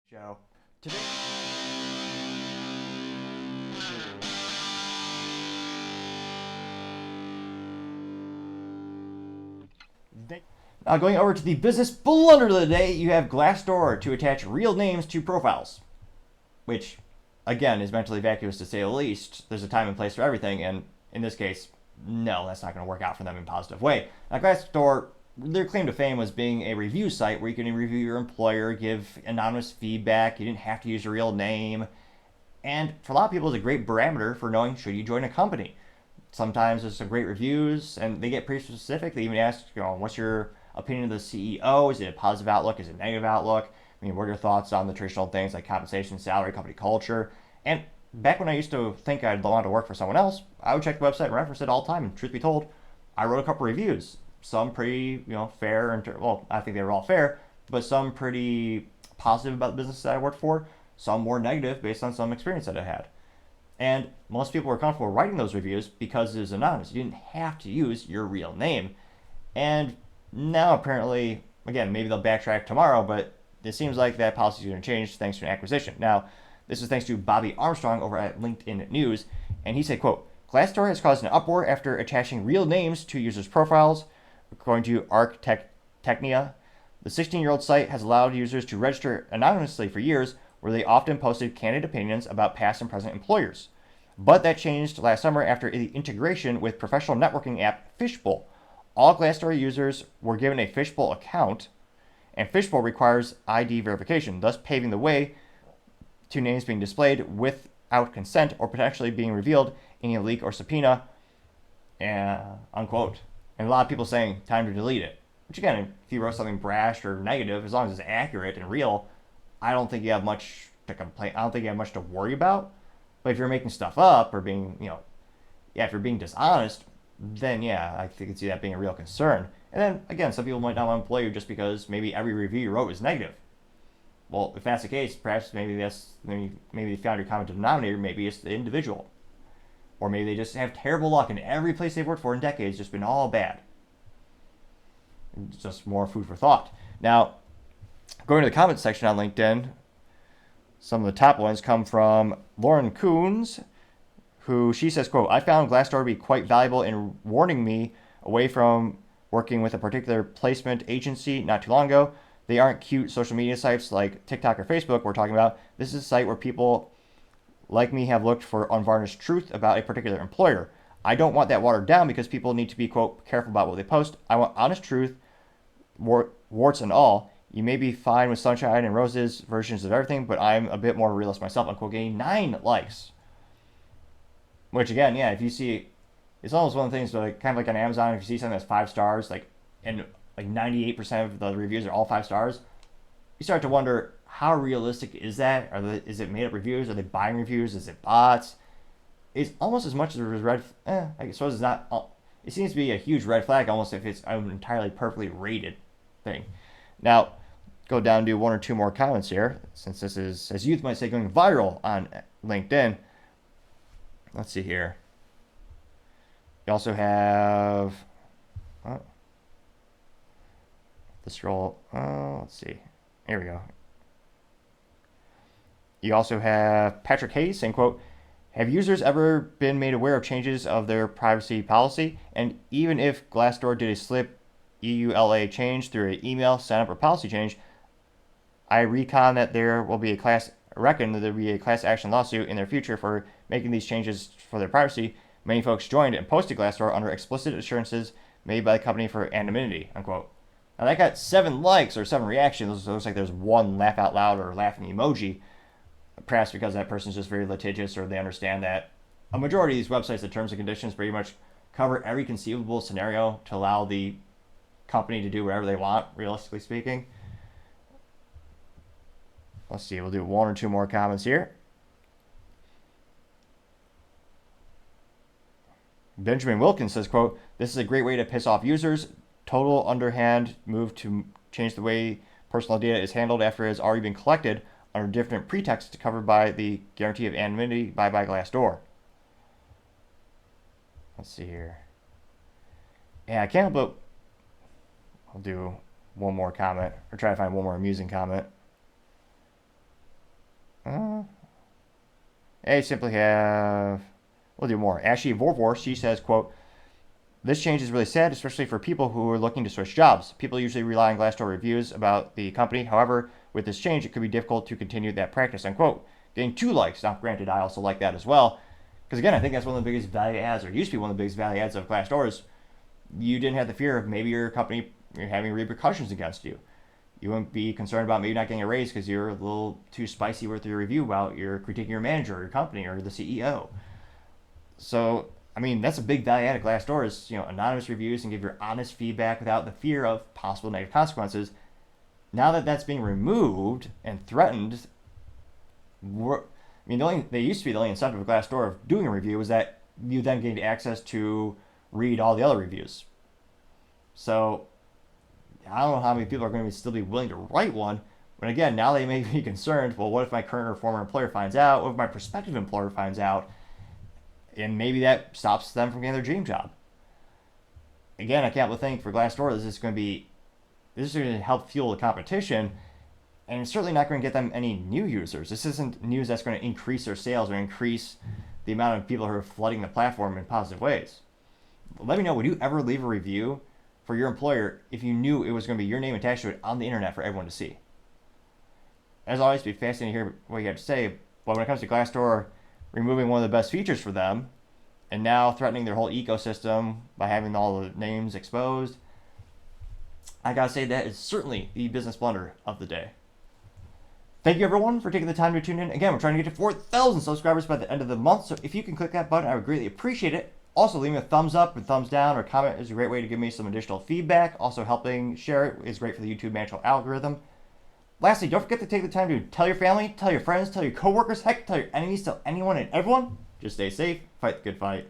Joe. Today, now going over to the business blunder of the day, you have Glassdoor to attach real names to profiles, which, again, is mentally vacuous to say the least. There's a time and place for everything, and in this case, no, that's not going to work out for them in a positive way. Now, Glassdoor, their claim to fame was being a review site where you can review your employer, give anonymous feedback. You didn't have to use your real name. And for a lot of people, it's a great barometer for knowing should you join a company. Sometimes there's some great reviews, and they get pretty specific. They even ask, what's your opinion of the CEO? Is it a positive outlook? Is it a negative outlook? I mean, what are your thoughts on the traditional things like compensation, salary, company culture? And back when I used to think I'd want to work for someone else, I would check the website and reference it all the time. And truth be told, I wrote a couple reviews. Some pretty, fair, and well, I think they were all fair, but some pretty positive about the business that I worked for. Some more negative based on some experience that I had. And most people were comfortable writing those reviews because it was anonymous. You didn't have to use your real name. And now apparently, again, maybe they'll backtrack tomorrow, but it seems like that policy is going to change thanks to an acquisition. Now, this is thanks to Bobby Armstrong over at LinkedIn News, and he said, quote, Glassdoor has caused an uproar after attaching real names to users' profiles. According to Architectnia, the 16-year-old site has allowed users to register anonymously for years, where they often posted candid opinions about past and present employers. But that changed last summer after the integration with professional networking app Fishbowl. All Glassdoor users were given a Fishbowl account, and Fishbowl requires ID verification, thus paving the way to names being displayed without consent or potentially being revealed in a leak or subpoena, unquote. And a lot of people saying, time to delete it. Which again, if you wrote something brash or negative, as long as it's accurate and real, I don't think you have much to complain. I don't think you have much to worry about. But if you're making stuff up or being, if you're being dishonest, then yeah, I think I could see that being a real concern. And then again, some people might not want to employ you just because maybe every review you wrote was negative. Well, if that's the case, perhaps maybe they found your common denominator. Maybe it's the individual, or maybe they just have terrible luck and every place they've worked for in decades just been all bad. Just more food for thought. Now, going to the comments section on LinkedIn, some of the top ones come from Lauren Coons, who she says, quote, I found Glassdoor to be quite valuable in warning me away from working with a particular placement agency not too long ago. They aren't cute social media sites like TikTok or Facebook we're talking about. This is a site where people like me have looked for unvarnished truth about a particular employer. I don't want that watered down because people need to be, quote, careful about what they post. I want honest truth, warts and all. You may be fine with sunshine and roses versions of everything, but I'm a bit more realist myself. Unquote, getting 9 likes. Which again, yeah, if you see, it's almost one of the things like kind of like on Amazon, if you see something that's 5 stars, and 98% of the reviews are all 5 stars, you start to wonder how realistic is that? Is it made up reviews? Are they buying reviews? Is it bots? It's almost as much as a red. I suppose it's not. It seems to be a huge red flag, almost if it's an entirely perfectly rated thing. Now, go down to 1 or 2 more comments here, since this is, as youth might say, going viral on LinkedIn. Let's see here. You also have the scroll. Let's see. Here we go. You also have Patrick Hayes saying, quote, have users ever been made aware of changes of their privacy policy? And even if Glassdoor did a slip EULA change through an email, sign up, or policy change, I recon that there will be a class action lawsuit in their future for making these changes for their privacy. Many folks joined and posted Glassdoor under explicit assurances made by the company for anonymity, unquote. Now that got 7 likes or 7 reactions. It looks like there's 1 laugh out loud or laughing emoji. Perhaps because that person's just very litigious, or they understand that a majority of these websites, the terms and conditions pretty much cover every conceivable scenario to allow the company to do whatever they want, realistically speaking. Let's see, we'll do 1 or 2 more comments here. Benjamin Wilkins says, quote, this is a great way to piss off users. Total underhand move to change the way personal data is handled after it has already been collected under different pretexts covered by the guarantee of anonymity by Glassdoor. Let's see here. Yeah, I can't, but I'll do 1 more comment, or try to find 1 more amusing comment. They simply have, we'll do more. Ashley Vorvor, she says, quote, this change is really sad, especially for people who are looking to switch jobs. People usually rely on Glassdoor reviews about the company. However, with this change, it could be difficult to continue that practice, unquote. Getting 2 likes. Now, granted, I also like that as well. Because, again, I think that's one of the biggest value adds, or used to be one of the biggest value adds of Glassdoor is you didn't have the fear of maybe your company having repercussions against you. You wouldn't be concerned about maybe not getting a raise because you're a little too spicy with your review about your critiquing your manager or your company or the CEO. So, I mean, that's a big value add of Glassdoor is, anonymous reviews and give your honest feedback without the fear of possible negative consequences. Now that that's being removed and threatened, they used to be the only incentive of Glassdoor of doing a review was that you then gained access to read all the other reviews. So, I don't know how many people are going to still be willing to write one. But again, now they may be concerned, well, what if my current or former employer finds out? What if my prospective employer finds out? And maybe that stops them from getting their dream job. Again, I can't but think for Glassdoor, this is going to help fuel the competition, and it's certainly not going to get them any new users. This isn't news that's going to increase their sales or increase the amount of people who are flooding the platform in positive ways. Let me know, would you ever leave a review for your employer if you knew it was going to be your name attached to it on the internet for everyone to see? As always, it'd be fascinating to hear what you have to say, but when it comes to Glassdoor removing one of the best features for them, and now threatening their whole ecosystem by having all the names exposed, I gotta say that is certainly the business blunder of the day. Thank you everyone for taking the time to tune in. Again, we're trying to get to 4,000 subscribers by the end of the month, so if you can click that button, I would greatly appreciate it. Also, leave me a thumbs up or thumbs down or comment is a great way to give me some additional feedback. Also, helping share it is great for the YouTube natural algorithm. Lastly, don't forget to take the time to tell your family, tell your friends, tell your coworkers, heck, tell your enemies, tell anyone and everyone. Just stay safe, fight the good fight.